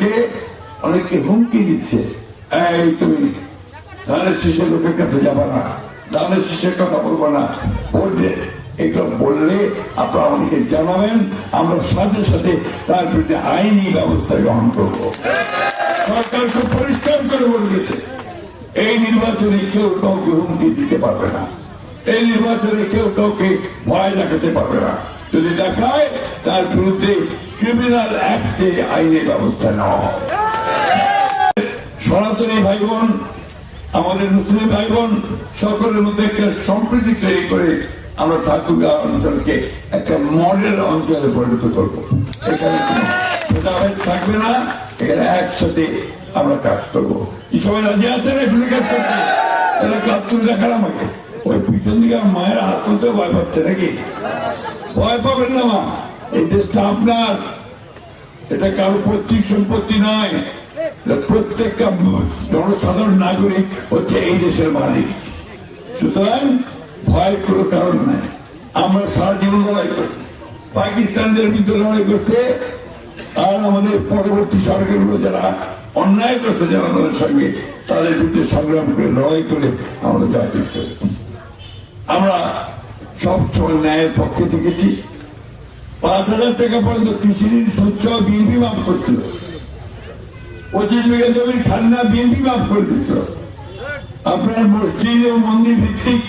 আমাদেরকে অনেকে হুমকি দিচ্ছে, এই তুমি ধানের শীষের লোকের কাছে যাবা না, ধানের শীষের কথা বলবো না, বলবে এগুলো বললে আপনারা আমাদেরকে জানাবেন, আমরা সাথে সাথে তার বিরুদ্ধে আইনি ব্যবস্থা গ্রহণ করব। সরকার খুব পরিষ্কার করে বলে গেছে, এই নির্বাচনে কেউ কাউকে হুমকি দিতে পারবে না, এই নির্বাচনে কেউ কাউকে ভয় দেখাতে পারবে না। যদি দেখায় তার বিরুদ্ধে ক্রিমিনাল অ্যাক্টে আইনের ব্যবস্থা নেওয়া হবে। সনাতনী ভাই বোন, আমাদের মুসলিম ভাই বোন সকলের মধ্যে একটা সম্প্রীতি তৈরি করে আমরা ঠাকুরগাঁও অঞ্চলকে একটা মডেল অঞ্চলে পরিণত করব। এখানে ভেদাভেদ থাকবে না, এখানে একসাথে আমরা কাজ করবো। এই সবাই রাজি আছেন এখানে কাজ করতে? তাহলে কাজ তুলে দেখার আমাকে ওই পিছন দিকে মায়ের হাত তুলতে ভয় পাচ্ছে নাকি? ভয় পাবেন না মা, এই দেশটা আপনার, এটা কারো পৈতৃক সম্পত্তি নয়, প্রত্যেকটা জনসাধারণ নাগরিক হচ্ছে এই দেশের মালিক। সুতরাং ভয় কোনো কারণ নাই। আমরা সারা জীবন লড়াই করছি, পাকিস্তানদের বিরুদ্ধে লড়াই করছে, আর আমাদের পরবর্তী সরকারগুলো যারা অন্যায় করছে জনগণের সঙ্গে তাদের বিরুদ্ধে সংগ্রাম করে লড়াই করে আমরা জয় করতে। আমরা সবসময় ন্যায়ের পক্ষে থেকেছি। 5,000 টাকা পর্যন্ত কৃষি ঋণ সুদ বিএনপি মাফ করছিল, 25 বিঘা জমি ঠান্ডা বিএনপি মাফ করে দিত। আপনার মসজিদ ও মন্দির ভিত্তিক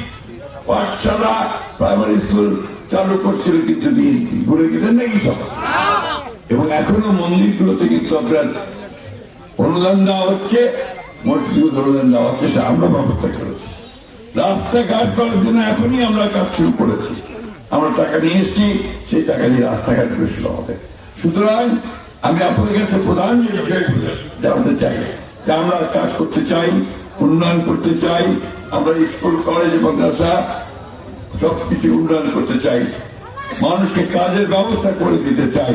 পাঠশালা প্রাইমারি স্কুল চালু করছিল কিন্তু বিএনপি, ভুলে গেছেন নাকি সব? এবং এখনো মন্দিরগুলোতে কিন্তু আপনার অনুদান দেওয়া হচ্ছে, মসজিদ অনুদান দেওয়া হচ্ছে, সেটা আমরা ব্যবস্থা করেছি। রাস্তাঘাট করার জন্য এখনই আমরা কাজ শুরু করেছি, আমরা টাকা নিয়ে এসেছি, সেই টাকা দিয়ে রাস্তাঘাট শুরু হবে। সুতরাং আমি আপনাদের কাছে প্রধান যে বিষয়গুলো জানতে চাই যে আমরা কাজ করতে চাই, উন্নয়ন করতে চাই, আমরা স্কুল কলেজ মাদ্রাসা সবকিছু উন্নয়ন করতে চাই, মানুষকে কাজের ব্যবস্থা করে দিতে চাই।